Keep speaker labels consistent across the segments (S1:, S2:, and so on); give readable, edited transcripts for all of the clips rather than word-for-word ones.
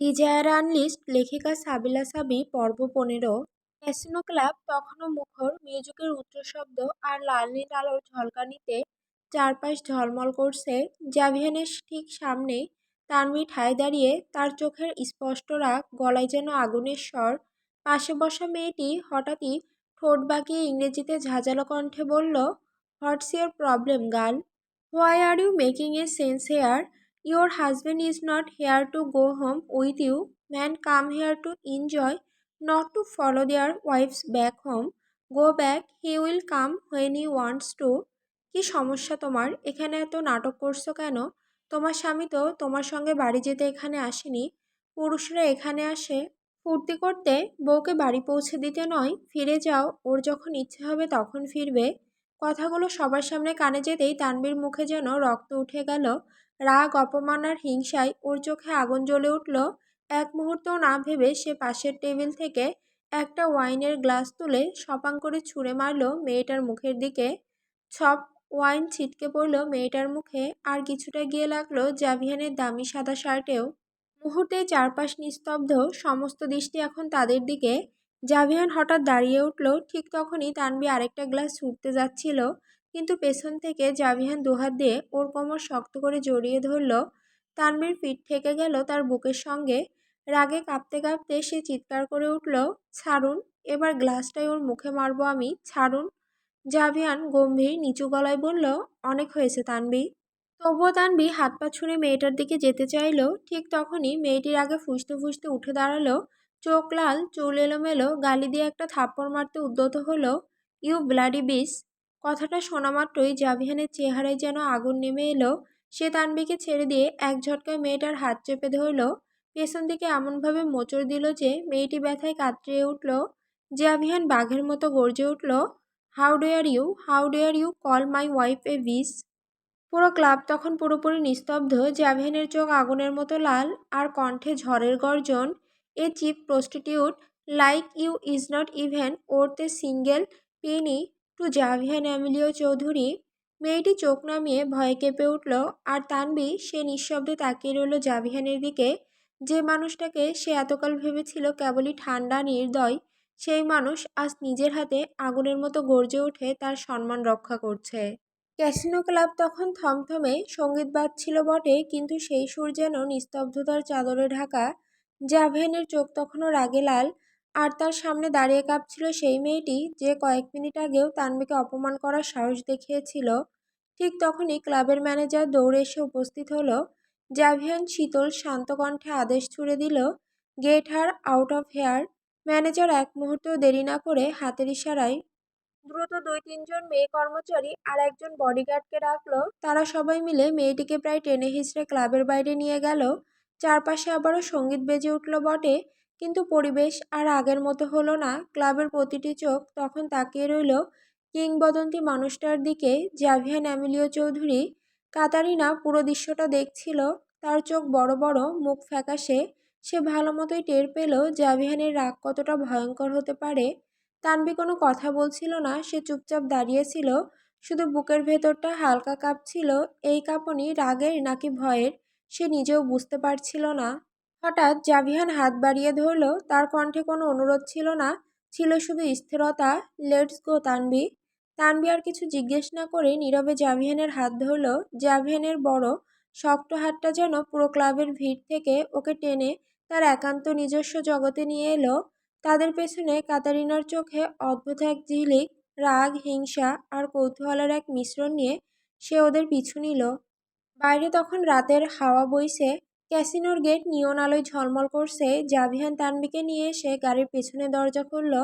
S1: Desire unlist লেখিকা সাবিলা সাবি পর্ব ১৫। ক্যাসিনো ক্লাব তখনও মুখর মিউজিকের উচ্চশব্দ আর লাল নীল আলোর ঝলকানিতে চারপাশ ঝলমল করছে। জাভিয়ানের ঠিক সামনে তানভি ঠায় দাঁড়িয়ে, তার চোখের স্পষ্ট রাগ, গলায় যেন আগুনের স্বর। পাশে বসা মেয়েটি হঠাৎই ঠোঁট বাঁকিয়ে ইংরেজিতে ঝাঁঝালো কণ্ঠে বলল, what's your problem girl? Why are you making a sense here? Your husband is not here to go home with you. Men come here to enjoy, not to follow their wives back home. Go back, he will come when he wants to. কি সমস্যা তোমার? এখানে এত নাটক করছো কেন? তোমার স্বামী তো তোমার সঙ্গে বাড়ি যেতে এখানে আসেনি। পুরুষরা এখানে আসে ফুর্তি করতে, বউকে বাড়ি পৌঁছে দিতে নয়। ফিরে যাও, ওর যখন ইচ্ছে হবে তখন ফিরবে। কথাগুলো সবার সামনে কানে যেতেই তানবীর মুখে যেন রক্ত উঠে গেল। রাগ, অপমান আর হিংসায় ওর চোখে আগুন জ্বলে উঠল। এক মুহূর্তও না ভেবে সে পাশের টেবিল থেকে একটা ওয়াইনের গ্লাস তুলে সপাং করে ছুঁড়ে মারল মেয়েটার মুখের দিকে। ছপ, ওয়াইন ছিটকে পড়ল মেয়েটার মুখে, আর কিছুটা গিয়ে লাগলো জাভিয়ানের দামি সাদা শার্টেও। মুহূর্তেই চারপাশ নিস্তব্ধ, সমস্ত দৃষ্টি এখন তাদের দিকে। জাভিয়ান হঠাৎ দাঁড়িয়ে উঠল। ঠিক তখনই তানভি আরেকটা গ্লাস ছুটতে যাচ্ছিল, কিন্তু পেছন থেকে জাভিয়ান দুহাত দিয়ে ওর কোমর শক্ত করে জড়িয়ে ধরল। তানভীর পিঠ ঠেকে গেল তার বুকের সঙ্গে। রাগে কাঁপতে কাঁপতে সে চিৎকার করে উঠল, ছাড়ুন, এবার গ্লাসটাই ওর মুখে মারবো আমি, ছাড়ুন। জাভিয়ান গম্ভীর নিচু গলায় বলল, অনেক হয়েছে তানভি। তবুও তানভি হাত পা ছুঁড়ে মেয়েটার দিকে যেতে চাইল। ঠিক তখনই মেয়েটির আগে ফুঁসতে ফুঁসতে উঠে দাঁড়ালো, চোখ লাল, চুল এলোমেলো, গালি দিয়ে একটা থাপ্পড় মারতে উদ্যত হলো। ইউ ব্লাডি বিস! কথাটা শোনা মাত্রই জাভিয়ানের চেহারায় যেন আগুন নেমে এলো। সে তানভিকে ছেড়ে দিয়ে এক ঝটকায় মেয়েটার হাত চেপে ধরল, পেছন দিকে এমনভাবে মোচড় দিল যে মেয়েটি ব্যথায় কাতরিয়ে উঠল। জাভিয়ান বাঘের মতো গর্জে উঠল, how dare you call my wife a bitch! পুরো ক্লাব তখন পুরোপুরি নিস্তব্ধ। জাভিয়ানের চোখ আগুনের মতো লাল, আর কণ্ঠে ঝড়ের গর্জন। A cheap prostitute like you is not even worth a single penny to Javian Emilio Chowdhury. মেয়েটি চোখ নামিয়ে ভয়ে কেঁপে উঠল, আর তানভি সে নিঃশব্দে তাকিয়ে রইল জাভিয়ানের দিকে। যে মানুষটাকে সে এতকাল ভেবেছিল কেবলই ঠান্ডা নির্দয়, সেই মানুষ আজ নিজের হাতে আগুনের মতো গর্জে উঠে তার সম্মান রক্ষা করছে। ক্যাসিনো ক্লাব তখন থমথমে, সঙ্গীত বাজছিল বটে, কিন্তু সেই সুর যেন নিস্তব্ধতার চাদরে ঢাকা। জাভেনের চোখ তখনও রাগে লাল, আর তার সামনে দাঁড়িয়ে কাঁপছিল সেই মেয়েটি যে কয়েক মিনিট আগেও তানভিকে অপমান করার সাহস দেখিয়েছিল। ঠিক তখনই ক্লাবের ম্যানেজার দৌড়ে এসে উপস্থিত হলো। জাভিয়ান শীতল শান্ত কণ্ঠে আদেশ ছুড়ে দিল, get her out of here. Manager এক মুহূর্তও দেরি না করে হাতের ইশারায় দ্রুত ২-৩ জন মেয়ে কর্মচারী আর একজন বডিগার্ডকে ডাকলো। তারা সবাই মিলে মেয়েটিকে প্রায় টেনে হিঁচড়ে ক্লাবের বাইরে নিয়ে গেল। চারপাশে আবারও সঙ্গীত বেজে উঠল বটে, কিন্তু পরিবেশ আর আগের মতো হলো না। ক্লাবের প্রতিটি চোখ তখন তাকিয়ে রইল কিংবদন্তি মানুষটার দিকে, জাভিয়ান এমিলিও চৌধুরী। কাতারিনা পুরো দৃশ্যটা দেখছিল, তার চোখ বড় বড়, মুখ ফ্যাকাশে। সে ভালো মতোই টের পেল জাভিয়ানের রাগ কতটা ভয়ঙ্কর হতে পারে। তানভি কোনো কথা বলছিল না, সে চুপচাপ দাঁড়িয়েছিল। শুধু বুকের ভেতরটা হালকা কাঁপছিল। এই কাঁপুনি রাগের নাকি ভয়ের সে নিজেও বুঝতে পারছিল না। হঠাৎ জাভিয়ান হাত বাড়িয়ে ধরল, তার কণ্ঠে কোনো অনুরোধ ছিল না, ছিল শুধু স্থিরতা। Let's go Tanvi! তানভি আর কিছু জিজ্ঞেস না করে নীরবে জাভিয়ানের হাত ধরল। জাভিয়ানের বড় শক্ত হাতটা যেন পুরো ক্লাবের ভিড় থেকে ওকে টেনে তার একান্ত নিজস্ব জগতে নিয়ে এলো। তাদের পেছনে কাতারিনার চোখে অদ্ভুত এক ঝিলিক, রাগ, হিংসা আর কৌতূহলের এক মিশ্রণ নিয়ে সে ওদের পিছু নিল। বাইরে তখন রাতের হাওয়া বইছে, ক্যাসিনোর গেট নিয়ন আলোয় ঝলমল করছে। জাভিয়ান তানভিকে নিয়ে এসে গাড়ির পেছনে দরজা খুলল।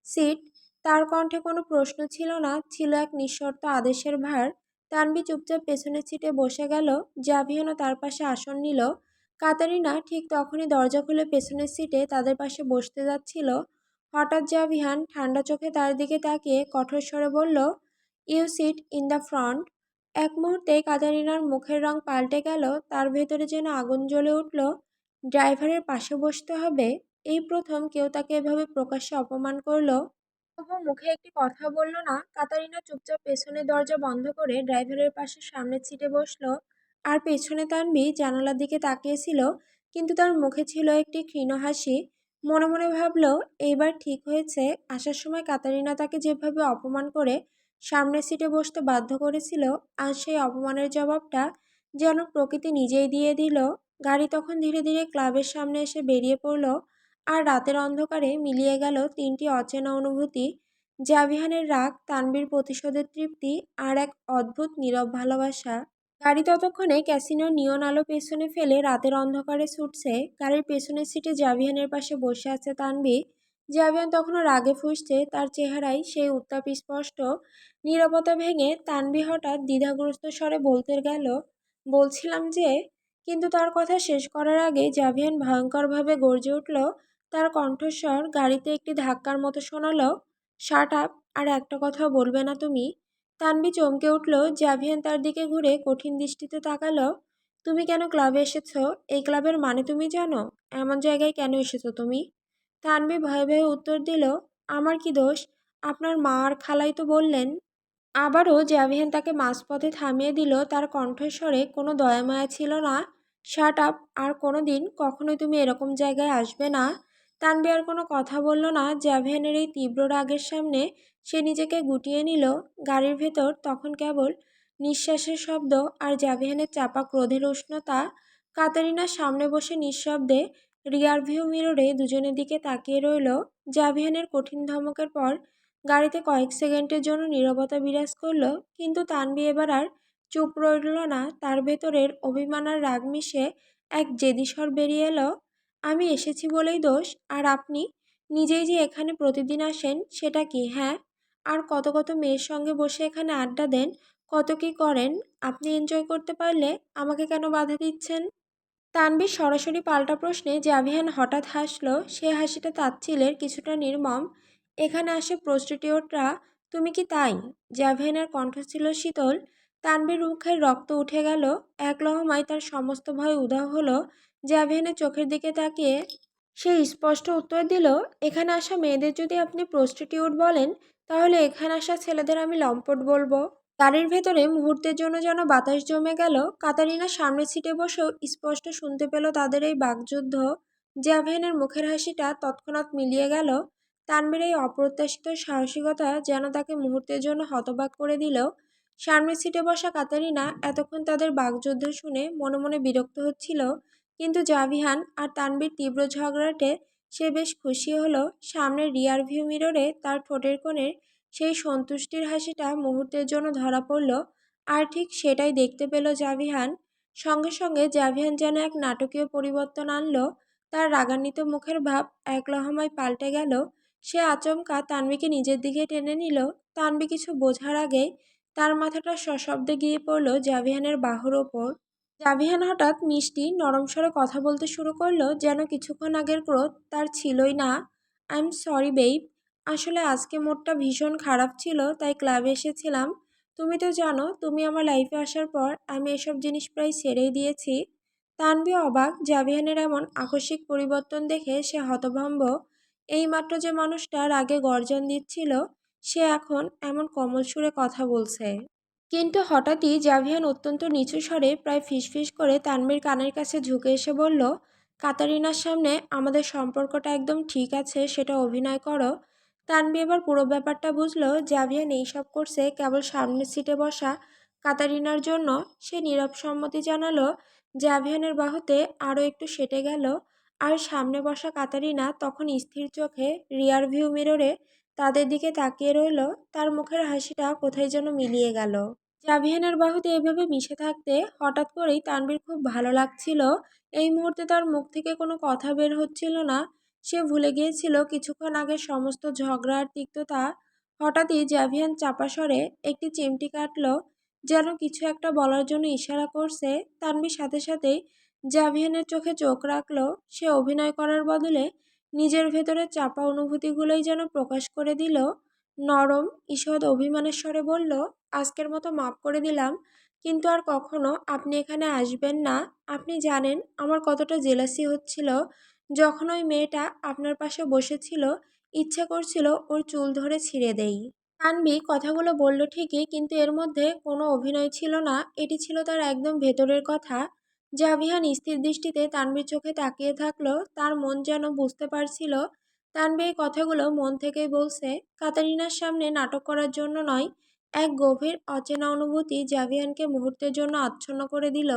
S1: সিট! তার কণ্ঠে কোনো প্রশ্ন ছিল না, ছিল এক নিঃশর্ত আদেশের ভার। তানভি চুপচাপ পেছনের সিটে বসে গেল। জাভিয়ানও তার পাশে আসন নিল। কাতারিনা ঠিক তখনই দরজা খুলে পেছনের সিটে তাদের পাশে বসতে যাচ্ছিল। হঠাৎ জাভিয়ান ঠান্ডা চোখে তার দিকে তাকিয়ে কঠোর স্বরে বলল, you sit in the front. এক মুহূর্তে কাতারিনার মুখের রং পাল্টে গেল, তার ভেতরে যেন আগুন জ্বলে উঠল। ড্রাইভারের পাশে বসতে হবে? এই প্রথম কেউ তাকে এভাবে প্রকাশ্যে অপমান করলো। তবু মুখে একটি কথা বলল না। কাতারিনা চুপচাপ পেছনের দরজা বন্ধ করে ড্রাইভারের পাশে সামনের সিটে বসলো। আর পেছনে তানভি জানালার দিকে তাকিয়েছিল, কিন্তু তার মুখে ছিল একটি ক্ষীণ হাসি। মনে মনে ভাবল, এইবার ঠিক হয়েছে। আসার সময় কাতারিনা তাকে যেভাবে অপমান করে সামনের সিটে বসতে বাধ্য করেছিল, আজ সেই অপমানের জবাবটা যেন প্রকৃতি নিজেই দিয়ে দিল। গাড়ি তখন ধীরে ধীরে ক্লাবের সামনে এসে বেরিয়ে পড়ল, আর রাতের অন্ধকারে মিলিয়ে গেল তিনটি অচেনা অনুভূতি। জাভিহানের রাগ, তানভীর প্রতিশোধের তৃপ্তি, আর এক অদ্ভুত নীরব ভালোবাসা। গাড়ি ততক্ষণে ক্যাসিনোর নিয়ন আলো পেছনে ফেলে রাতের অন্ধকারে ছুটছে। গাড়ির পেছনের সিটে জাভিয়ানের পাশে বসে আছে তানভি। জাভিয়ান তখনও রাগে ফুঁসছে, তার চেহারায় সেই উত্তাপ স্পষ্ট। নীরবতা ভেঙে তানভি হঠাৎ দ্বিধাগ্রস্ত স্বরে বলতে গেল, বলছিলাম যে। কিন্তু তার কথা শেষ করার আগে জাভিয়ান ভয়ঙ্করভাবে গর্জে উঠল। তার কণ্ঠস্বর গাড়িতে একটি ধাক্কার মতো শোনালো, শাট আপ, আর একটা কথাও বলবে না তুমি। তানভি চমকে উঠল। জাভিয়ান তার দিকে ঘুরে কঠিন দৃষ্টিতে তাকালো। তুমি কেন ক্লাবে এসেছো? এই ক্লাবের মানে তুমি জানো? এমন জায়গায় কেন এসেছো তুমি? তানভি ভয়ে ভয়ে উত্তর দিল, আমার কি দোষ? আপনার মা আর খালাই তো বললেন। আবারও জাভিয়ান তাকে মাঝপথে থামিয়ে দিল। তার কণ্ঠস্বরে কোনো দয়ামায়া ছিল না। শাট আপ, আর কোনো দিন কখনোই তুমি এরকম জায়গায় আসবে না। তানভি আর কোনো কথা বলল না। জাভিয়ানের এই তীব্র রাগের সামনে সে নিজেকে গুটিয়ে নিল। গাড়ির ভেতর তখন কেবল নিঃশ্বাসের শব্দ আর জাভিয়ানের চাপা ক্রোধের উষ্ণতা। কাতারিনার সামনে বসে নিঃশব্দে রিয়ারভিউ মিররে দুজনের দিকে তাকিয়ে রইল। জাভিয়ানের কঠিন ধমকের পর গাড়িতে কয়েক সেকেন্ডের জন্য নীরবতা বিরাজ করল, কিন্তু তানভি এবার আর চুপ রইল না। তার ভেতরের অভিমান আর রাগ মিশে এক জেদি স্বর বেরিয়ে এলো, আমি এসেছি বলেই দোষ? আর আপনি নিজেই যে এখানে প্রতিদিন আসেন, সেটা কি? হ্যাঁ, আর কত কত মেয়ের সঙ্গে বসে এখানে আড্ডা দেন, কত কি করেন। আপনি এনজয় করতে পারলে আমাকে কেন বাধা দিচ্ছেন? তানভীর সরাসরি পাল্টা প্রশ্নে জাভিয়ান হঠাৎ হাসল। সে হাসিটা তাচ্ছিলের, কিছুটা নির্মম। এখানে আসে প্রস্টিটিউটরা, তুমি কি তাই? জাভিয়ানের কণ্ঠ ছিল শীতল। তানভীর মুখের রক্ত উঠে গেল। এক লহমায় তার সমস্ত ভয় উধাও হলো। জাভিয়ানের চোখের দিকে তাকিয়ে সে স্পষ্ট উত্তর দিল, এখানে আসা মেয়েদের যদি আপনি প্রস্টিটিউট বলেন, তাহলে এখানে আসা ছেলেদের আমি লম্পট বলবো। গাড়ির ভেতরে মুহূর্তের জন্য যেন বাতাস জমে গেল। কাতারিনা সামনের সিটে বসেও স্পষ্ট শুনতে পেল তাদের এই বাকযুদ্ধ। জাভিয়ানের মুখের হাসিটা তৎক্ষণাৎ মিলিয়ে গেল। তানভীর এই অপ্রত্যাশিত সাহসিকতা যেন তাকে মুহূর্তের জন্য হতবাক করে দিল। সামনের সিটে বসা কাতারিনা এতক্ষণ তাদের বাকযুদ্ধ শুনে মনে মনে বিরক্ত হচ্ছিল, কিন্তু জাভিয়ান আর তানভীর তীব্র ঝগড়াটে সে বেশ খুশি হলো। সামনের রিয়ার ভিউ মিররে তার ঠোঁটের কোণের সেই সন্তুষ্টির হাসিটা মুহূর্তের জন্য ধরা পড়ল, আর ঠিক সেটাই দেখতে পেল জাভিয়ান। সঙ্গে সঙ্গে জাভিয়ান যেন এক নাটকীয় পরিবর্তন আনলো। তার রাগান্বিত মুখের ভাব এক লহমায় পাল্টে গেল। সে আচমকা তানভীকে নিজের দিকে টেনে নিল। তানভী কিছু বোঝার আগেই তার মাথাটা সশব্দে গিয়ে পড়ল জাভিয়ানের বাহুর ওপর। জাভিয়ান হঠাৎ মিষ্টি নরম স্বরে কথা বলতে শুরু করলো, যেন কিছুক্ষণ আগের ক্রোধ তার ছিলই না। আই এম সরি বেইব, আসলে আজকে মুডটা ভীষণ খারাপ ছিল, তাই ক্লাবে এসেছিলাম। তুমি তো জানো, তুমি আমার লাইফে আসার পর আমি এসব জিনিস প্রায় ছেড়েই দিয়েছি। তানভী অবাক। জাভিয়ানের এমন আকস্মিক পরিবর্তন দেখে সে হতভম্ব। এইমাত্র যে মানুষটা রাগে গর্জন দিচ্ছিল, সে এখন এমন কোমল সুরে কথা বলছে। কিন্তু হঠাৎই জাভিয়ান অত্যন্ত নিচু স্বরে প্রায় ফিসফিস করে তানভীর কানের কাছে ঝুঁকে এসে বলল, কাতারিনার সামনে আমাদের সম্পর্কটা একদম ঠিক আছে, সেটা অভিনয় করো। তানভী এবার পুরো ব্যাপারটা বুঝলো। জাভিয়ান এইসব করছে কেবল সামনের সিটে বসা কাতারিনার জন্য। সে নীরব সম্মতি জানালো। জাভিয়ানের বাহুতে আরও একটু সেটে গেল, আর সামনে বসা কাতারিনা তখন স্থির চোখে রিয়ার ভিউ মিররে তাদের দিকে তাকিয়ে রইল। তার মুখের হাসিটা কোথায় যেন মিলিয়ে গেল। জাভিয়ানের বাহুতে এভাবে মিশে থাকতে হঠাৎ করেই তানভীর খুব ভালো লাগছিল। এই মুহূর্তে তার মুখ থেকে কোনো কথা বের হচ্ছিল না। সে ভুলে গিয়েছিল কিছুক্ষণ আগে সমস্ত ঝগড়া আর তিক্ততা। হঠাৎই জাভিয়ান চাপা স্বরে একটি চিমটি কাটল, যেন কিছু একটা বলার জন্য ইশারা করছে। তানভীর সাথে সাথেই জাভিয়ানের চোখে চোখ রাখল। সে অভিনয় করার বদলে নিজের ভেতরের চাপা অনুভূতিগুলোই যেন প্রকাশ করে দিল। নরম ঈষৎ অভিমানের স্বরে বলল, আজকের মতো মাফ করে দিলাম, কিন্তু আর কখনো আপনি এখানে আসবেন না। আপনি জানেন আমার কতটা জেলাসি হচ্ছিল যখন ওই মেয়েটা আপনার পাশে বসেছিল। ইচ্ছে করছিল ওর চুল ধরে ছিঁড়ে দেই। তানভী কথাগুলো বলল ঠিকই, কিন্তু এর মধ্যে কোনো অভিনয় ছিল না। এটি ছিল তার একদম ভেতরের কথা। জাভিহান স্থির দৃষ্টিতে তানভীর চোখে তাকিয়ে থাকলো। তার মন যেন বুঝতে পারছিল তানভীর এই কথাগুলো মন থেকেই বলছে। কাতারিনার সামনে নাটক করার জন্য নয়। এক গভীর অচেনা অনুভূতি জাভিহানকে মুহূর্তের জন্য আচ্ছন্ন করে দিল।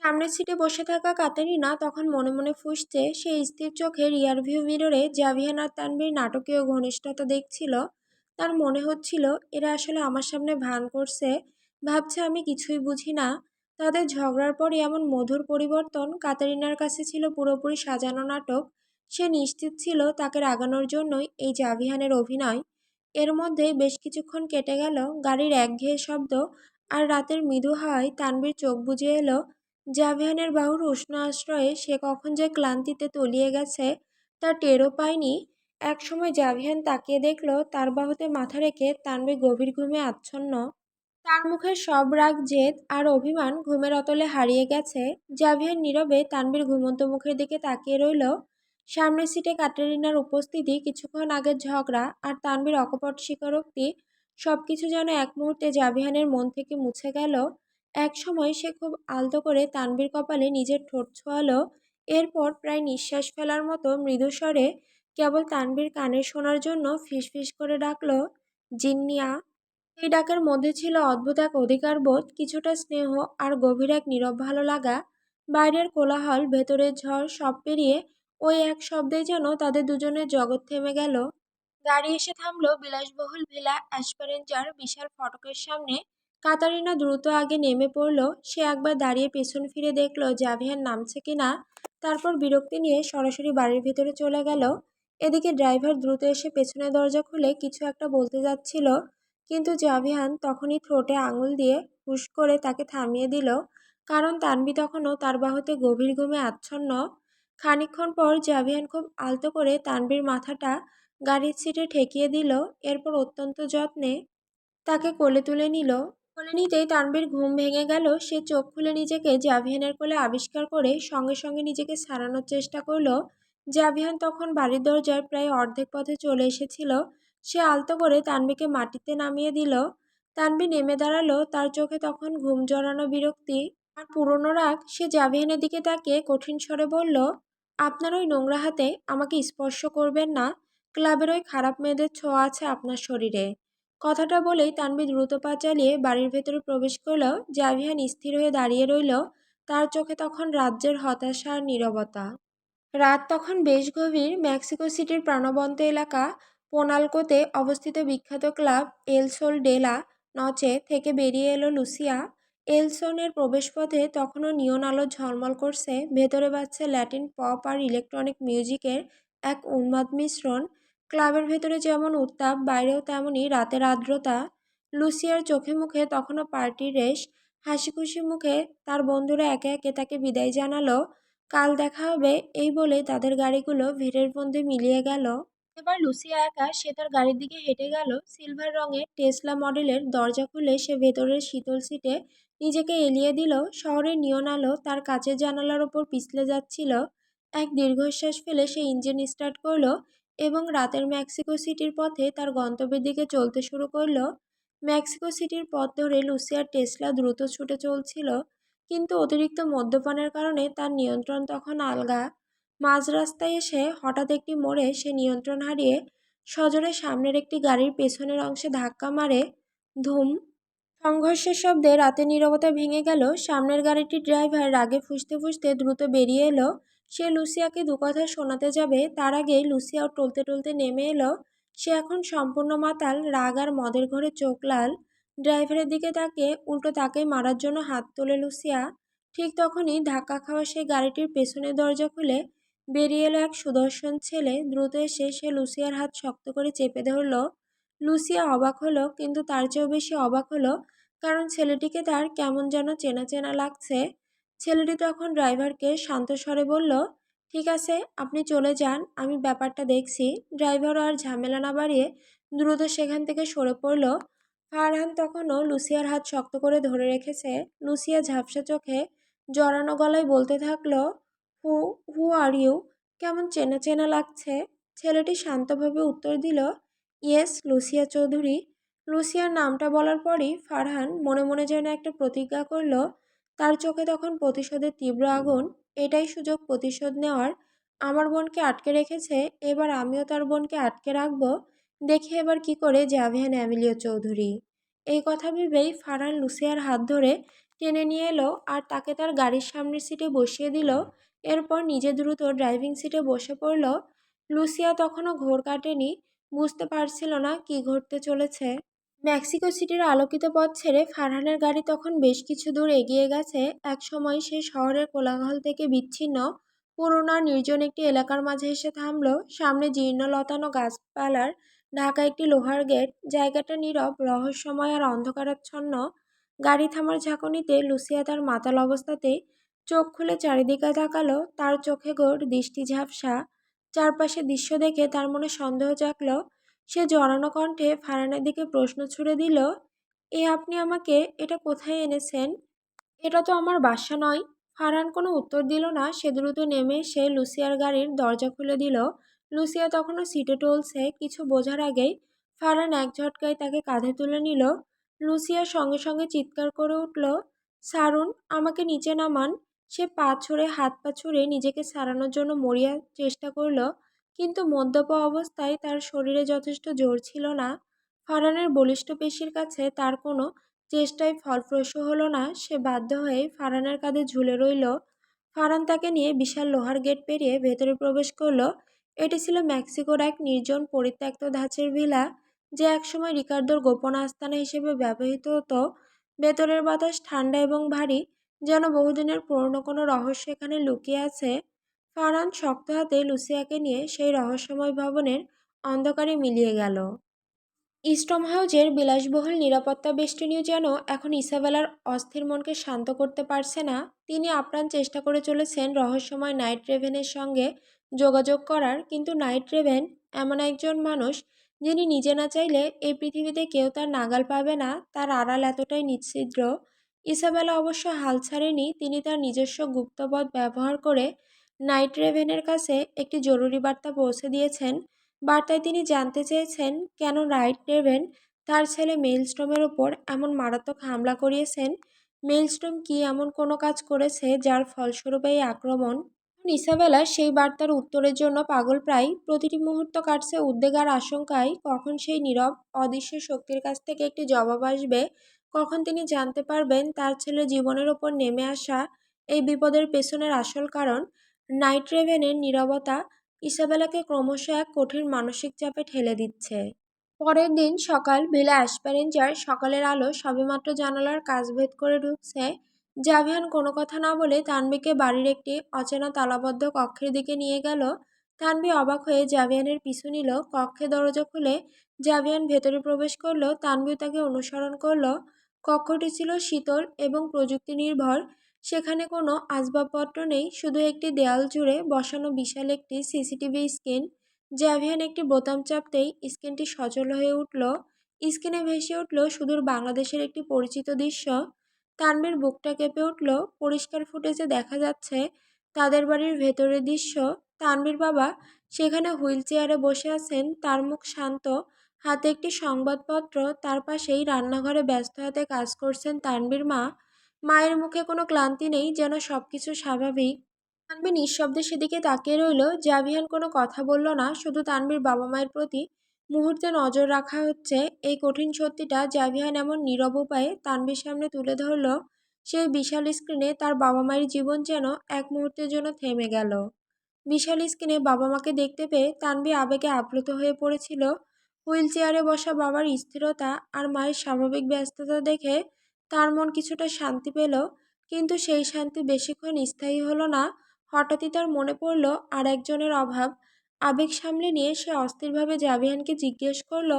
S1: সামনের সিটে বসে থাকা কাতেরিনা তখন মনে মনে ফুঁসছে। সে স্থির চোখে রিয়ারভিউ মিররে জাভিয়ান আর তানভীর নাটকীয় ঘনিষ্ঠতা দেখছিল। তার মনে হচ্ছিল এরা আসলে আমার সামনে ভান করছে, ভাবছে আমি কিছুই বুঝি না। তাদের ঝগড়ার পরে এমন মধুর পরিবর্তন কাতারিনার কাছে ছিল পুরোপুরি সাজানো নাটক। সে নিশ্চিত ছিল তাকে রাগানোর জন্যই এই জাভিহানের অভিনয়। এর মধ্যেই বেশ কিছুক্ষণ কেটে গেল। গাড়ির একঘেয়ে শব্দ আর রাতের মৃদু হাওয়ায় তানভীর চোখ বুজে এলো। জাভিয়ানের বাহুর উষ্ণ আশ্রয়ে সে কখন যে ক্লান্তিতে তলিয়ে গেছে তা টেরও পায়নি। একসময় জাভিয়ান তাকিয়ে দেখল তার বাহুতে মাথা রেখে তানভীর গভীর ঘুমে আচ্ছন্ন। তার মুখের সব রাগ, জেদ আর অভিমান ঘুমের অতলে হারিয়ে গেছে। জাভিয়ান নীরবে তানভীর ঘুমন্ত মুখের দিকে তাকিয়ে রইল। সামনের সিটে ক্যাটারিনার উপস্থিতি, কিছুক্ষণ আগের ঝগড়া আর তানভীর অকপট স্বীকারোক্তি সবকিছু যেন এক মুহূর্তে জাভিয়ানের মন থেকে মুছে গেল। এক সময় সে খুব আলতো করে তানভীর কপালে নিজের ঠোঁট ছোঁয়ালো। এরপর প্রায় নিঃশ্বাস ফেলার মতো মৃদু স্বরে কেবল তানভীর কানে শোনার জন্য ফিসফিস করে ডাকল, জিন্নিয়া। এই ডাকের মধ্যে ছিল অদ্ভুত এক অধিকারবোধ, কিছুটা স্নেহ আর গভীর এক নীরব ভালো লাগা। বাইরের কোলাহল, ভেতরের ঝড় সব পেরিয়ে ওই এক শব্দেই যেন তাদের দুজনের জগৎ থেমে গেল। গাড়ি এসে থামলো বিলাসবহুল ভিলা অ্যাসপারেঞ্জার বিশাল ফটকের সামনে। কাতারিনা দ্রুত আগে নেমে পড়ল। সে একবার দাঁড়িয়ে পেছন ফিরে দেখল জাভিয়ান নামছে কিনা, তারপর বিরক্তি নিয়ে সরাসরি বাড়ির ভিতরে চলে গেল। এদিকে ড্রাইভার দ্রুত এসে পেছনের দরজা খুলে কিছু একটা বলতে যাচ্ছিল, কিন্তু জাভিয়ান তখনই ঠোঁটে আঙুল দিয়ে হুশ করে তাকে থামিয়ে দিল। কারণ তানভি তখনও তার বাহুতে গভীর ঘুমে আচ্ছন্ন। খানিকক্ষণ পর জাভিয়ান খুব আলতো করে তানভীর মাথাটা গাড়ির সিটে ঠেকিয়ে দিল। এরপর অত্যন্ত যত্নে তাকে কোলে তুলে নিল। কোলে নিতেই তানভীর ঘুম ভেঙে গেল। সে চোখ খুলে নিজেকে জাভিয়ানের কোলে আবিষ্কার করে সঙ্গে সঙ্গে নিজেকে ছাড়ানোর চেষ্টা করল। জাভিয়ান তখন বাড়ির দরজার প্রায় অর্ধেক পথে চলে এসেছিল। সে আলতো করে তানভীকে মাটিতে নামিয়ে দিল। তানভী নেমে দাঁড়ালো। তার চোখে তখন ঘুম জড়ানো বিরক্তি আর পুরনো রাগ। সে জাভিয়ানের দিকে তাকিয়ে কঠিন স্বরে বলল, আপনার ওই নোংরা হাতে আমাকে স্পর্শ করবেন না। ক্লাবের ওই খারাপ মেয়েদের ছোঁয়া আছে আপনার শরীরে। কথাটা বলেই তানভী দ্রুত পা চালিয়ে বাড়ির ভেতরে প্রবেশ করল। জাভিয়ান স্থির হয়ে দাঁড়িয়ে রইল। তার চোখে তখন রাজ্যের হতাশা আর নীরবতা। রাত তখন বেশ গভীর। মেক্সিকো সিটির প্রাণবন্ত এলাকা পোনালকোতে অবস্থিত বিখ্যাত ক্লাব এল সোল ডে লা নচে থেকে বেরিয়ে এলো লুসিয়া। এল সোনের প্রবেশপথে তখনও নিয়ন আলো ঝলমল করছে। ভেতরে বাজছে ল্যাটিন পপ আর ইলেকট্রনিক মিউজিকের এক উন্মাদ মিশ্রণ। ক্লাবের ভেতরে যেমন উত্তাপ, বাইরেও তেমনই রাতের আর্দ্রতা। লুসিয়ার চোখে মুখে তখনও পার্টির রেশ। হাসিখুশি মুখে তার বন্ধুরা একে একে তাকে বিদায় জানালো। কাল দেখা হবে এই বলে তাদের গাড়িগুলো ভিড়ের মধ্যে মিলিয়ে গেল। এবার লুসিয়া একা। সে তার গাড়ির দিকে হেঁটে গেল। সিলভার রঙের টেসলা মডেলের দরজা খুলে সে ভেতরের শীতল সিটে নিজেকে এলিয়ে দিল। শহরের নিয়ন আলো তার কাচের জানালার ওপর পিছলে যাচ্ছিল। এক দীর্ঘশ্বাস ফেলে সে ইঞ্জিন স্টার্ট করলো এবং রাতের মেক্সিকো সিটির পথে তার গন্তব্যের দিকে চলতে শুরু করলো। মেক্সিকো সিটির পথ ধরে লুসিয়ার টেসলা দ্রুত ছুটে চলছিল, কিন্তু অতিরিক্ত মদ্যপানের কারণে তার নিয়ন্ত্রণ তখন আলগা। মাঝ রাস্তায় এসে হঠাৎ একটি মোড়ে সে নিয়ন্ত্রণ হারিয়ে সজোরে সামনের একটি গাড়ির পেছনের অংশে ধাক্কা মারে। ধুম! সংঘর্ষের শব্দে রাতের নীরবতা ভেঙে গেল। সামনের গাড়িটির ড্রাইভার রাগে ফুঁসতে ফুঁসতে দ্রুত বেরিয়ে এলো। সে লুসিয়াকে দু কথা শোনাতে যাবে, তার আগেই লুসিয়াও টলতে টলতে নেমে এলো। সে এখন সম্পূর্ণ মাতাল, রাগ আর মদের ঘরে চোখ লাল। ড্রাইভারের দিকে তাকিয়ে উল্টো তাকে মারার জন্য হাত তোলে লুসিয়া। ঠিক তখনই ধাক্কা খাওয়া সেই গাড়িটির পেছনের দরজা খুলে বেরিয়ে এলো এক সুদর্শন ছেলে। দ্রুত এসে সে লুসিয়ার হাত শক্ত করে চেপে ধরল। লুসিয়া অবাক হলো, কিন্তু তার চেয়েও বেশি অবাক হলো কারণ ছেলেটিকে তার কেমন যেন চেনা চেনা লাগছে। ছেলেটি তখন ড্রাইভারকে শান্ত স্বরে বলল, ঠিক আছে, আপনি চলে যান, আমি ব্যাপারটা দেখছি। ড্রাইভারও আর ঝামেলা না বাড়িয়ে দ্রুত সেখান থেকে সরে পড়ল। ফারহান তখনও লুসিয়ার হাত শক্ত করে ধরে রেখেছে। লুসিয়া ঝাপসা চোখে জড়ানো গলায় বলতে থাকলো, হু হু আর ইউ? কেমন চেনা চেনা লাগছে। ছেলেটি শান্তভাবে উত্তর দিল, ইয়েস, লুসিয়া চৌধুরী। লুসিয়ার নামটা বলার পরই ফারহান মনে মনে যেন একটা প্রতিজ্ঞা করল, তার চোখে তখন প্রতিশোধের তীব্র আগুন। এটাই সুযোগ প্রতিশোধ নেওয়ার। আমার বোনকে আটকে রেখেছে, এবার আমিও তার বোনকে আটকে রাখবো। দেখি এবার কি করে জাভিয়ান অ্যামিলিও চৌধুরী। এই কথা ভেবেই ফারহান লুসিয়ার হাত ধরে টেনে নিয়ে এলো আর তাকে তার গাড়ির সামনের সিটে বসিয়ে দিল। এরপর নিজে দ্রুত ড্রাইভিং সিটে বসে পড়ল। লুসিয়া তখনও ঘোর কাটেনি, বুঝতে পারছিল না কি ঘটতে চলেছে। মেক্সিকো সিটির আলোকিত পথ ছেড়ে ফারহানের গাড়ি তখন বেশ কিছু দূর এগিয়ে গেছে। একসময় সে শহরের কোলাহল থেকে বিচ্ছিন্ন পুরোনো আর নির্জন একটি এলাকার মাঝে এসে থামল। সামনে জীর্ণ লতানো গাছপালার ঢাকা একটি লোহার গেট। জায়গাটা নীরব, রহস্যময় আর অন্ধকারাচ্ছন্ন। গাড়ি থামার ঝাঁকুনিতে লুসিয়া তার মাতাল অবস্থাতে চোখ খুলে চারিদিকে তাকালো। তার চোখে ঘোর, দৃষ্টি ঝাপসা। চারপাশের দৃশ্য দেখে তার মনে সন্দেহ জাগল। সে জড়ানো কণ্ঠে ফারহানের দিকে প্রশ্ন ছুড়ে দিল, আপনি আমাকে এটা কোথায় এনেছেন? এটা তো আমার বাসা নয়। ফারহান কোনো উত্তর দিল না। সে দ্রুত নেমে এসে লুসিয়ার গাড়ির দরজা খুলে দিল। লুসিয়া তখনও সিটে টলছে। কিছু বোঝার আগেই ফারহান এক ঝটকায় তাকে কাঁধে তুলে নিল। লুসিয়ার সঙ্গে সঙ্গে চিৎকার করে উঠল, ছাড়ুন, আমাকে নিচে নামান। সে পা ছুড়ে, হাত পা ছুড়ে নিজেকে ছাড়ানোর জন্য মরিয়া চেষ্টা করল, কিন্তু মদ্যপা অবস্থায় তার শরীরে যথেষ্ট জোর ছিল না। ফারহানের বলিষ্ঠ পেশির কাছে তার কোনো চেষ্টাই ফলপ্রসূ হলো না। সে বাধ্য হয়ে ফারহানের কাঁধে ঝুলে রইল। ফারহান তাকে নিয়ে বিশাল লোহার গেট পেরিয়ে ভেতরে প্রবেশ করল। এটি ছিল মেক্সিকোর এক নির্জন পরিত্যক্ত ধাঁচের ভিলা, যে একসময় রিকার্দোর গোপন আস্তানা হিসেবে ব্যবহৃত হতো। ভেতরের বাতাস ঠান্ডা এবং ভারী, যেন বহুদিনের পুরনো কোনো রহস্য এখানে লুকিয়ে আছে। ফারহান শক্ত হাতে লুসিয়াকে নিয়ে সেই রহস্যময় ভবনের অন্ধকারে মিলিয়ে গেল। স্ট্রম হাউজের বিলাসবহুল নিরাপত্তা বেষ্টনীও যেন এখন ইসাবেলার অস্থির মনকে শান্ত করতে পারছে না। তিনি আপ্রাণ চেষ্টা করে চলেছেন রহস্যময় নাইট রেভেনের সঙ্গে যোগাযোগ করার, কিন্তু নাইট রেভেন এমন একজন মানুষ যিনি নিজে না চাইলে এই পৃথিবীতে কেউ তার নাগাল পাবে না। তার আড়াল এতটাই নিচ্ছিদ্র। ইসাবেলা অবশ্য হাল ছাড়েনি। তিনি তার নিজস্ব গুপ্তপথ ব্যবহার করে নাইট রেভেনের কাছে একটি জরুরি বার্তা পৌঁছে দিয়েছেন। বার্তায় তিনি জানতে চেয়েছেন কেন নাইট রেভেন তার ছেলে মেইলস্টোমের ওপর এমন মারাত্মক হামলা করিয়েছেন। মেইলস্টোম কি এমন কোনো কাজ করেছে যার ফলস্বরূপ এই আক্রমণ? ইসাবেলা সেই বার্তার উত্তরের জন্য পাগল প্রায়। প্রতিটি মুহূর্ত কাটছে উদ্বেগ আর আশঙ্কায়। কখন সেই নীরব অদৃশ্য শক্তির কাছ থেকে একটি জবাব আসবে? কখন তিনি জানতে পারবেন তার ছেলের জীবনের ওপর নেমে আসা এই বিপদের পেছনের আসল কারণ? নাইট রেভেনের নীরবতা ইসাবেলাকে ক্রমশ এক কঠিন মানসিক চাপে ঠেলে দিচ্ছে। পরের দিন সকাল। ভিলা অ্যাসপেরেঞ্জার সকালের আলো সবেমাত্র জানালার কাচ ভেদ করে ঢুকছে। জাভিয়ান কোনো কথা না বলে তানভীকে বাড়ির একটি অচেনা তালাবদ্ধ কক্ষের দিকে নিয়ে গেল। তানভী অবাক হয়ে জাভিয়ানের পিছু নিল। কক্ষে দরজা খুলে জাভিয়ান ভেতরে প্রবেশ করলো। তানভীও তাকে অনুসরণ করলো। কক্ষটি ছিল শীতল এবং প্রযুক্তি নির্ভর। সেখানে কোনো আসবাবপত্র নেই, শুধু একটি দেয়াল জুড়ে বসানো বিশাল একটি সিসিটিভি স্ক্রিন। জাভিয়ান একটি বোতাম চাপতেই স্ক্রিনটি সচল হয়ে উঠল। স্ক্রিনে ভেসে উঠল সুদূর বাংলাদেশের একটি পরিচিত দৃশ্য। তানভীর বুকটা কেঁপে উঠল। পরিষ্কার ফুটেজে দেখা যাচ্ছে তাদের বাড়ির ভেতরের দৃশ্য। তানভীর বাবা সেখানে হুইল চেয়ারে বসে আছেন, তার মুখ শান্ত, হাতে একটি সংবাদপত্র। তার পাশেই রান্নাঘরে ব্যস্ত হাতে কাজ করছেন তানভীর মা। মায়ের মুখে কোনো ক্লান্তি নেই, যেন সবকিছু স্বাভাবিক। তানভীর নিঃশব্দে সেদিকে তাকিয়ে রইল। জাভিয়ান কোনো কথা বলল না, শুধু তানভীর বাবা মায়ের প্রতি মুহূর্তে নজর রাখা হচ্ছে, এই কঠিন সত্যিটা জাভিয়ান এমন নীরব উপায়ে তানভীর সামনে তুলে ধরল। সেই বিশাল স্ক্রিনে তার বাবা মায়ের জীবন যেন এক মুহূর্তের জন্য থেমে গেল। বিশাল স্ক্রিনে বাবা মাকে দেখতে পেয়ে তানভী আবেগে আপ্লুত হয়ে পড়েছিল। হুইল চেয়ারে বসা বাবার স্থিরতা আর মায়ের স্বাভাবিক ব্যস্ততা দেখে তার মন কিছুটা শান্তি পেল, কিন্তু সেই শান্তি বেশিক্ষণ স্থায়ী হলো না। হঠাৎই তার মনে পড়ল আর একজনের অভাব। আবেগ সামলে নিয়ে সে অস্থিরভাবে জাভিয়ানকে জিজ্ঞেস করল,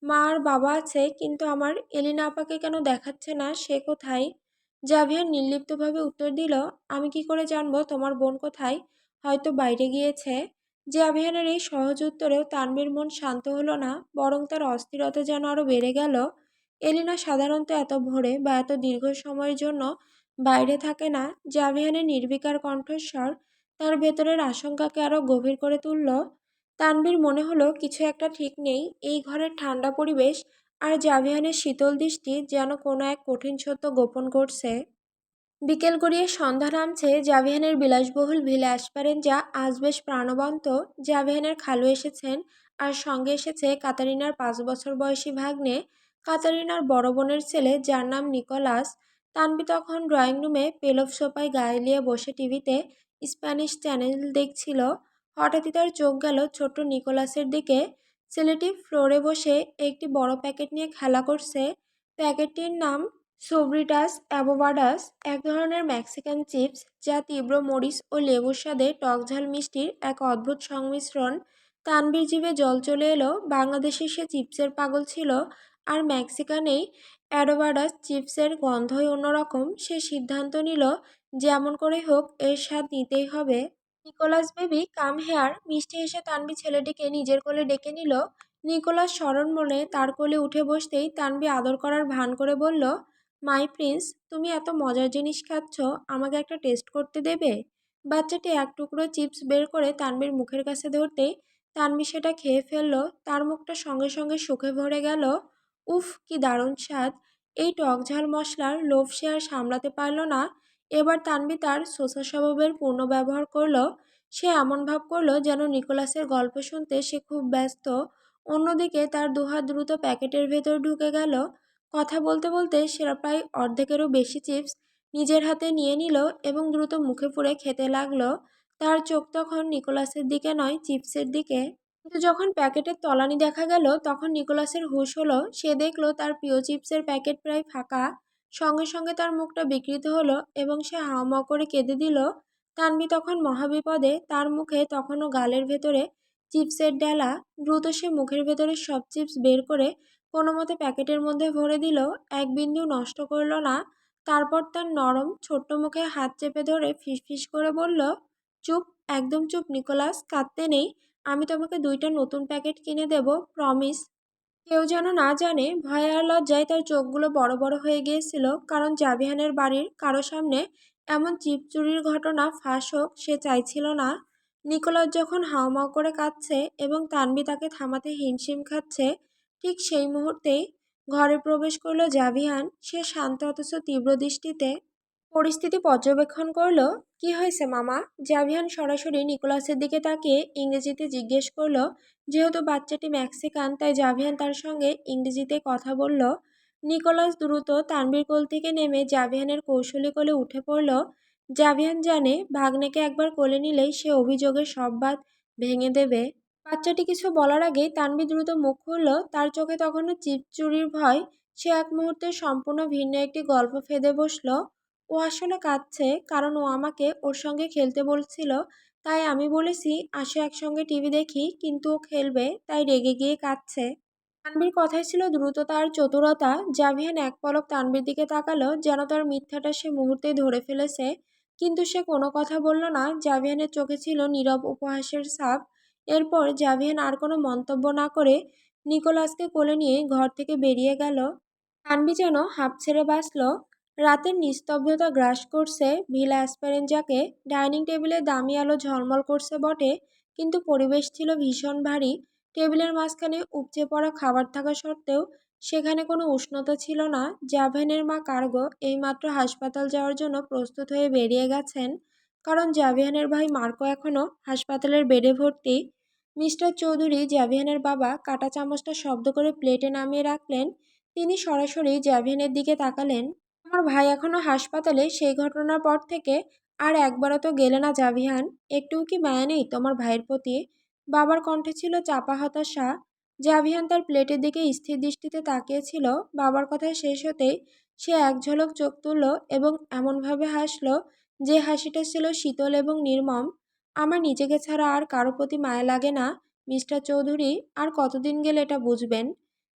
S1: মা আর বাবা আছে, কিন্তু আমার এলিনা আপাকে কেন দেখাচ্ছে না? সে কোথায়? জাভিয়ান নির্লিপ্তভাবে উত্তর দিল, আমি কি করে জানবো তোমার বোন কোথায়? হয়তো বাইরে গিয়েছে। জাভিয়ানের এই সহজ উত্তরেও তানভীর মন শান্ত হলো না, বরং তার অস্থিরতা যেন আরও বেড়ে গেল। এলিনা সাধারণত এত ভোরে বা এত দীর্ঘ সময়ের জন্য বাইরে থাকে না। জাভিয়ানের নির্বিকার কণ্ঠস্বর তার ভেতরের আশঙ্কাকে আরও গভীর করে তুলল। তানভীর মনে হলো কিছু একটা ঠিক নেই। এই ঘরের ঠান্ডা পরিবেশ আর জাভিয়ানের শীতল দৃষ্টি যেন কোনো এক কঠিন সত্য গোপন করছে। বিকেল গড়িয়ে সন্ধ্যা নামছে, জাভিয়ানের বিলাসবহুল ভিলা অ্যাসপারেনজা আজ বেশ প্রাণবন্ত। জাভিয়ানের খালু এসেছেন, আর সঙ্গে এসেছে কাতারিনার 5 বছর বয়সী ভাগ্নে, কাতারিনার বড় বোনের ছেলে যার নাম নিকোলাস। তানভি তখন ড্রয়িং রুমে পেলভ সোফায় গা এলিয়ে বসে টিভিতে স্প্যানিশ চ্যানেল দেখছিল। হঠাৎই তার চোখ গেল ছোট্ট নিকোলাসের দিকে। ছেলেটি ফ্লোরে বসে একটি বড় প্যাকেট নিয়ে খেলা করছে। প্যাকেটটির নাম সোব্রিটাস অ্যাবোভাডাস, এক ধরনের মেক্সিকান চিপস যা তীব্র মরিচ ও লেবুর স্বাদে টকঝাল মিষ্টির এক অদ্ভুত সংমিশ্রণ। তানভীর জিভে জল চলে এলো। বাংলাদেশে সে চিপসের পাগল ছিল, আর মেক্সিকানেই অ্যাডোবাডাস চিপসের গন্ধই অন্যরকম। সে সিদ্ধান্ত নিল যেমন করে হোক এর স্বাদ নিতেই হবে। নিকোলাস বেবি কাম হেয়ার, মিষ্টি হেসে তানভি ছেলেটিকে নিজের কোলে ডেকে নিল। নিকোলাস স্মরণ মনে তার কোলে উঠে বসতেই তানভি আদর করার ভান করে বলল, মাই প্রিন্স, তুমি এত মজার জিনিস খাচ্ছ, আমাকে একটা টেস্ট করতে দেবে? বাচ্চাটি এক টুকরো চিপস বের করে তানভির মুখের কাছে ধরতেই তানভি সেটা খেয়ে ফেলল। তার মুখটা সঙ্গে সঙ্গে সুখে ভরে গেল। উফ, কি দারুণ স্বাদ! এই টকঝাল মশলার লোভ সে আর সামলাতে পারল না। এবার তানভি তার সোসা স্বভাবের পূর্ণ ব্যবহার করল। সে এমন ভাব করলো যেন নিকোলাসের গল্প শুনতে সে খুব ব্যস্ত। অন্যদিকে তার দুহাত দ্রুত প্যাকেটের ভেতর ঢুকে গেল। কথা বলতে বলতে সে প্রায় অর্ধেকেরও বেশি চিপস নিজের হাতে নিয়ে নিল এবং দ্রুত মুখে পুরে খেতে লাগলো। তার চোখ তখন নিকোলাসের দিকে নয়, চিপসের দিকে। কিন্তু যখন প্যাকেটের তলানি দেখা গেল তখন নিকোলাসের হুঁশ হলো। সে দেখলো তার প্রিয় চিপসের প্যাকেট প্রায় ফাঁকা। সঙ্গে সঙ্গে তার মুখটা বিকৃত হলো এবং সে হাউমাউ করে কেঁদে দিল। তানভি তখন মহাবিপদে। তার মুখে তখনও গালের ভেতরে চিপসের ডেলা। দ্রুত সে মুখের ভেতরে সব চিপস বের করে কোনো মতে প্যাকেটের মধ্যে ভরে দিল, এক বিন্দু নষ্ট করল না। তারপর তার নরম ছোট্ট মুখে হাত চেপে ধরে ফিসফিস করে বলল, চুপ, একদম চুপ নিকোলাস, কাঁদতে নেই। আমি তোমাকে 2টা নতুন প্যাকেট কিনে দেব, প্রমিস। কেউ যেন না জানে। ভয়ে আর লজ্জায় তার চোখগুলো বড় বড় হয়ে গিয়েছিল, কারণ জাভিয়ানের বাড়ির কারো সামনে এমন চিপ চুরির ঘটনা ফাঁস হোক সে চাইছিল না। নিকোলাস যখন হাউমাউ করে কাঁদছে এবং তানভি তাকে থামাতে হিমশিম খাচ্ছে, ঠিক সেই মুহূর্তেই ঘরে প্রবেশ করলো জাভিয়ান। সে শান্ত অথচ তীব্র দৃষ্টিতে পরিস্থিতি পর্যবেক্ষণ করলো। কি হয়েছে মামা? জাভিয়ান সরাসরি নিকোলাসের দিকে তাকিয়ে ইংরেজিতে জিজ্ঞেস করলো। যেহেতু বাচ্চাটি মেক্সিকান তাই জাভিয়ান তার সঙ্গে ইংরেজিতে কথা বলল। নিকোলাস দ্রুত তানভীর কোল থেকে নেমে জাভিয়ানের কৌশলী কোলে উঠে পড়ল। জাভিয়ান জানে ভাগ্নেকে একবার কোলে নিলেই সে অভিযোগের সব বাঁধ ভেঙে দেবে। বাচ্চাটি কিছু বলার আগেই তানভি দ্রুত মুখ খুলল। তার চোখে তখনও চিপ চুরির ভয়। সে এক মুহূর্তে সম্পূর্ণ ভিন্ন একটি গল্প ফেঁদে বসল। ও আসলে কাঁদছে কারণ ও আমাকে ওর সঙ্গে খেলতে বলছিল, তাই আমি বলেছি আসো একসঙ্গে টিভি দেখি, কিন্তু ও খেলবে তাই রেগে গিয়ে কাঁদছে। তানভীর কথাই ছিল দ্রুততা আর চতুরতা। জাভিয়ান এক পলক তানভীর দিকে তাকালো, যেন তার মিথ্যাটা সে মুহূর্তেই ধরে ফেলেছে। কিন্তু সে কোনো কথা বলল না। জাভিয়ানের চোখে ছিল নীরব উপহাসের ছাপ। এরপর জাভিয়ান আর কোনো মন্তব্য না করে নিকোলাসকে কোলে নিয়ে ঘর থেকে বেরিয়ে গেল। তানভি যেন হাঁপ ছেড়ে বাঁচল। রাতের নিস্তব্ধতা গ্রাস করছে ভিলা অ্যাসপারেনজাকে। ডাইনিং টেবিলে দামি আলো ঝলমল করছে বটে, কিন্তু পরিবেশ ছিল ভীষণ ভারী। টেবিলের মাঝখানে উপচে পড়া খাবার থাকা সত্ত্বেও সেখানে কোনো উষ্ণতা ছিল না। জাভিয়ানের মা কার্গো এইমাত্র হাসপাতাল যাওয়ার জন্য প্রস্তুত হয়ে বেরিয়ে গেছেন, কারণ জাভিয়ানের ভাই মার্কো এখনও হাসপাতালের বেডে ভর্তি। মিস্টার চৌধুরী, জাভিয়ানের বাবা, কাঁটা চামচটা শব্দ করে প্লেটে নামিয়ে রাখলেন। তিনি সরাসরি জাভিয়ানের দিকে তাকালেন। আমার ভাই এখনো হাসপাতালে? সেই ঘটনার পর থেকে আর একবারও তো গেলে না জাভিয়ান। একটুও কি মায়া নেই তোমার ভাইয়ের প্রতি? বাবার কণ্ঠে ছিল চাপা হতাশা। জাভিয়ান তার প্লেটের দিকে স্থির দৃষ্টিতে তাকিয়েছিল। বাবার কথা শেষ হতেই সে এক ঝলক চোখ তুলল এবং এমনভাবে হাসল যে হাসিটা ছিল শীতল এবং নির্মম। আমার নিজেকে ছাড়া আর কারো প্রতি মায়া লাগে না মিস্টার চৌধুরী। আর কতদিন গেলে এটা বুঝবেন?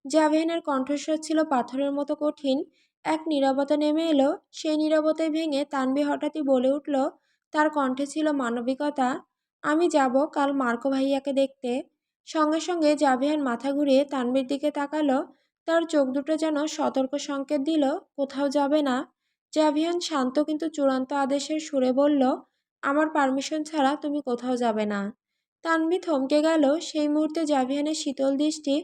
S1: জাভিয়ানের কণ্ঠস্বর ছিল পাথরের মতো কঠিন। এক নীরবতা নেমে এলো। সেই নীরবতায় ভেঙে তানভি হঠাৎই বলে উঠল। তার কণ্ঠে ছিল মানবিকতা, আমি যাব কাল মার্কো ভাইয়াকে দেখতে। সঙ্গে সঙ্গে জাভিয়ান মাথা ঘুরিয়ে তানভীর দিকে তাকালো। তার চোখ দুটো যেন সতর্ক সংকেত দিল, কোথাও যাবে না। জাভিয়ান শান্ত কিন্তু চূড়ান্ত আদেশের সুরে বলল, আমার পারমিশন ছাড়া তুমি কোথাও যাবে না। তানভি থমকে গেল। সেই মুহূর্তে জাভিয়ানের শীতল দৃষ্টি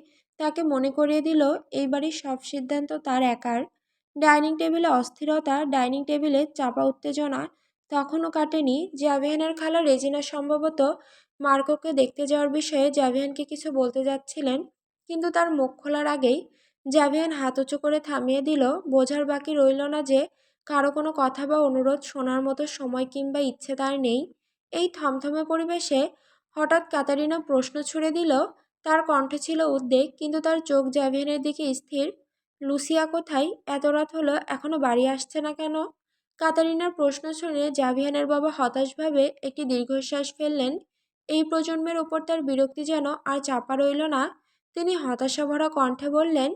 S1: তাকে মনে করিয়ে দিল এই বাড়ির সব সিদ্ধান্ত তার একার। ডাইনিং টেবিলে অস্থিরতা, ডাইনিং টেবিলে চাপা উত্তেজনা তখনও কাটেনি। জাভিয়ানের খালা রেজিনা সম্ভবত মার্কোকে দেখতে যাওয়ার বিষয়ে জাভিয়ানকে কিছু বলতে যাচ্ছিলেন, কিন্তু তার মুখ খোলার আগেই জাভিয়ান হাত উঁচু করে থামিয়ে দিল। বোঝার বাকি রইল না যে কারো কোনো কথা বা অনুরোধ শোনার মতো সময় কিংবা ইচ্ছে তার নেই। এই থমথমে পরিবেশে হঠাৎ কাতারিনা প্রশ্ন ছুড়ে দিল। তার কণ্ঠে ছিল উদ্বেগ, কিন্তু তার চোখ জাভিয়ানের দিকে স্থির। লুসিয়া কোথায়? এত রাত হলো, এখনো বাড়ি আসছে না কেন? কাতারিনার প্রশ্ন শুনে জাভিয়ানের বাবা হতাশভাবে একটি দীর্ঘশ্বাস ফেললেন। এই প্রজন্মের ওপর তার বিরক্তি যেন আর চাপা রইল না। তিনি হতাশাভরা কণ্ঠে বললেন,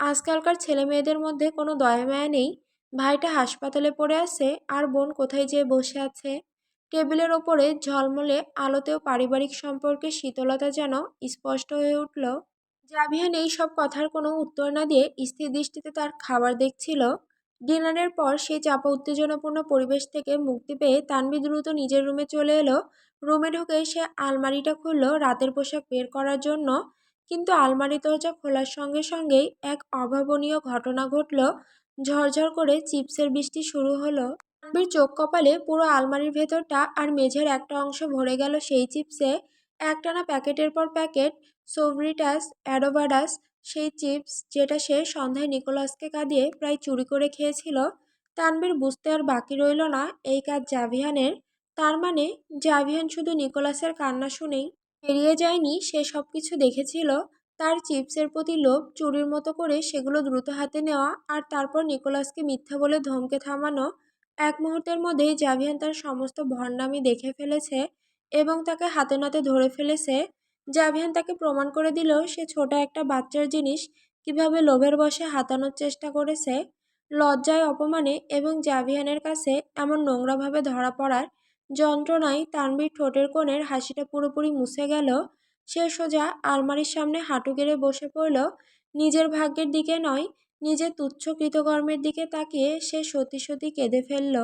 S1: আজকালকার ছেলে মেয়েদের মধ্যে কোনো দয়া মায়া নেই। ভাইটা হাসপাতালে পড়ে আছে, আর বোন কোথায় যেয়ে বসে আছে। টেবিলের ওপরে ঝলমলে আলোতেও পারিবারিক সম্পর্কের শীতলতা যেন স্পষ্ট হয়ে উঠল। জাভিয়ান এই সব কথার কোনো উত্তর না দিয়ে স্থির দৃষ্টিতে তার খাবার দেখছিল। ডিনারের পর সেই চাপা উত্তেজনাপূর্ণ পরিবেশ থেকে মুক্তি পেয়ে তানভি দ্রুত নিজের রুমে চলে এলো। রুমে ঢুকে সে আলমারিটা খুলল রাতের পোশাক বের করার জন্য, কিন্তু আলমারি দরজা খোলার সঙ্গে সঙ্গেই এক অভাবনীয় ঘটনা ঘটল। ঝরঝর করে চিপসের বৃষ্টি শুরু হলো। তানভীর চোখ কপালে। পুরো আলমারির ভেতরটা আর মেঝের একটা অংশ ভরে গেল সেই চিপসে। একটানা প্যাকেটের পর প্যাকেট সোভরিটাস অ্যাডোভাডাস, সেই চিপস যেটা সে সন্ধ্যায় নিকোলাসকে কাঁদিয়ে প্রায় চুরি করে খেয়েছিল। তানভীর বুঝতে আর বাকি রইল না এই কাজ জাভিয়ানের। তার মানে জাভিয়ান শুধু নিকোলাসের কান্না শুনেই বেরিয়ে যায়নি, সে সব কিছু দেখেছিল। তার চিপসের প্রতি লোভ, চুরির মতো করে সেগুলো দ্রুত হাতে নেওয়া, আর তারপর নিকোলাসকে মিথ্যা বলে ধমকে থামানো। এক মুহূর্তের মধ্যেই জাভিয়ান তার সমস্ত ভণ্ডামি দেখে ফেলেছে এবং তাকে হাতে নাতে ধরে ফেলেছে। জাভিয়ান তাকে প্রমাণ করে দিল সে ছোট একটা বাচ্চার জিনিস কিভাবে লোভের বশে হাতানোর চেষ্টা করেছে। লজ্জায়, অপমানে এবং জাভিয়ানের কাছে এমন নোংরাভাবে ধরা পড়ার যন্ত্রণায় তানভীর ঠোঁটের কোণের হাসিটা পুরোপুরি মুছে গেল। সে সোজা আলমারির সামনে হাঁটু গেড়ে বসে পড়ল। নিজের ভাগ্যের দিকে নয়, নিজের তুচ্ছ কৃতকর্মের দিকে তাকিয়ে সে সত্যি সত্যি কেঁদে ফেলল।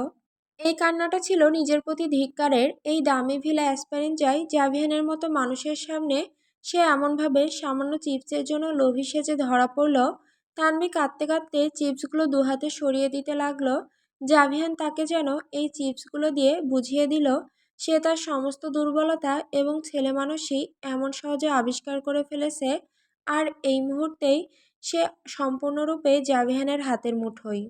S1: এই কান্নাটা ছিল নিজের প্রতি ধিক্কারের। এই দামি ভিলা অ্যাসপারেঞ্জায় জাভিয়ানের মতো মানুষের সামনে সে এমনভাবে সামান্য চিপসের জন্য লোভী সেজে ধরা পড়ল। তানভি কাঁদতে কাঁদতে চিপসগুলো দুহাতে সরিয়ে দিতে লাগলো। জাভিয়ান তাকে যেন এই চিপসগুলো দিয়ে বুঝিয়ে দিল সে তার সমস্ত দুর্বলতা এবং ছেলেমানুষি এমন সহজে আবিষ্কার করে ফেলেছে, আর এই মুহূর্তেই সে সম্পূর্ণরূপে জাভিয়ানের হাতের মুঠোয়।